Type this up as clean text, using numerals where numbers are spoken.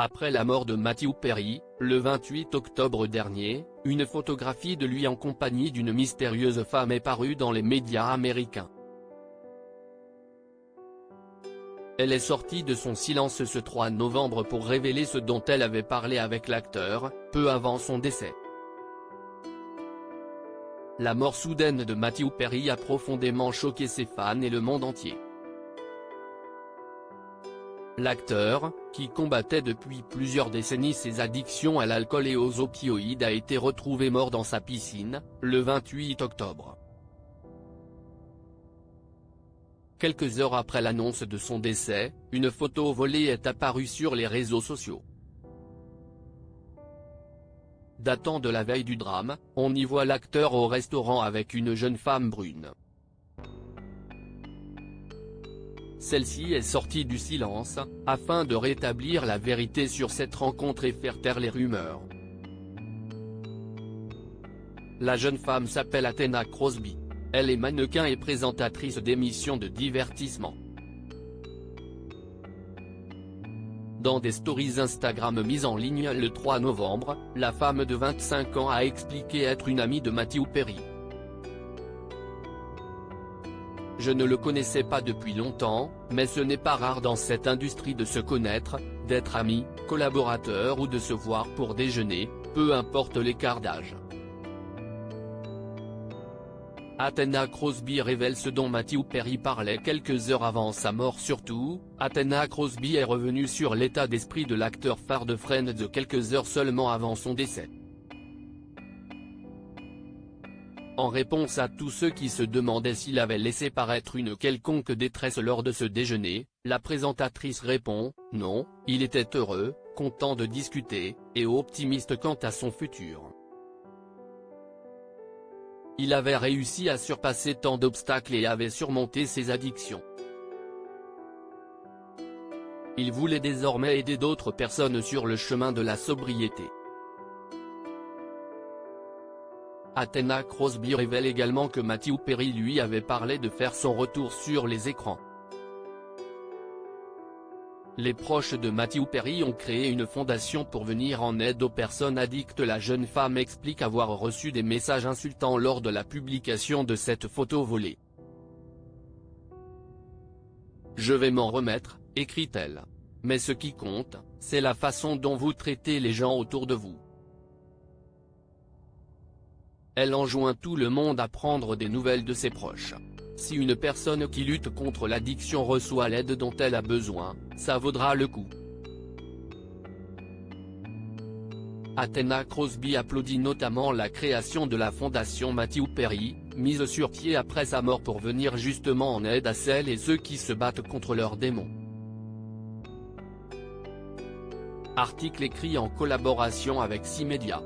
Après la mort de Matthew Perry, le 28 octobre dernier, une photographie de lui en compagnie d'une mystérieuse femme est parue dans les médias américains. Elle est sortie de son silence ce 3 novembre pour révéler ce dont elle avait parlé avec l'acteur, peu avant son décès. La mort soudaine de Matthew Perry a profondément choqué ses fans et le monde entier. L'acteur, qui combattait depuis plusieurs décennies ses addictions à l'alcool et aux opioïdes, a été retrouvé mort dans sa piscine, le 28 octobre. Quelques heures après l'annonce de son décès, une photo volée est apparue sur les réseaux sociaux. Datant de la veille du drame, on y voit l'acteur au restaurant avec une jeune femme brune. Celle-ci est sortie du silence, afin de rétablir la vérité sur cette rencontre et faire taire les rumeurs. La jeune femme s'appelle Athena Crosby. Elle est mannequin et présentatrice d'émissions de divertissement. Dans des stories Instagram mises en ligne le 3 novembre, la femme de 25 ans a expliqué être une amie de Matthew Perry. Je ne le connaissais pas depuis longtemps, mais ce n'est pas rare dans cette industrie de se connaître, d'être amis, collaborateurs ou de se voir pour déjeuner, peu importe l'écart d'âge. Athena Crosby révèle ce dont Matthew Perry parlait quelques heures avant sa mort. Surtout, Athena Crosby est revenue sur l'état d'esprit de l'acteur phare de Friends quelques heures seulement avant son décès. En réponse à tous ceux qui se demandaient s'il avait laissé paraître une quelconque détresse lors de ce déjeuner, la présentatrice répond « Non, il était heureux, content de discuter, et optimiste quant à son futur. Il avait réussi à surpasser tant d'obstacles et avait surmonté ses addictions. Il voulait désormais aider d'autres personnes sur le chemin de la sobriété. » Athena Crosby révèle également que Matthew Perry lui avait parlé de faire son retour sur les écrans. Les proches de Matthew Perry ont créé une fondation pour venir en aide aux personnes addictes. La jeune femme explique avoir reçu des messages insultants lors de la publication de cette photo volée. « Je vais m'en remettre », écrit-elle. « Mais ce qui compte, c'est la façon dont vous traitez les gens autour de vous. » Elle enjoint tout le monde à prendre des nouvelles de ses proches. Si une personne qui lutte contre l'addiction reçoit l'aide dont elle a besoin, ça vaudra le coup. Athena Crosby applaudit notamment la création de la fondation Matthew Perry, mise sur pied après sa mort pour venir justement en aide à celles et ceux qui se battent contre leurs démons. Article écrit en collaboration avec 6 médias.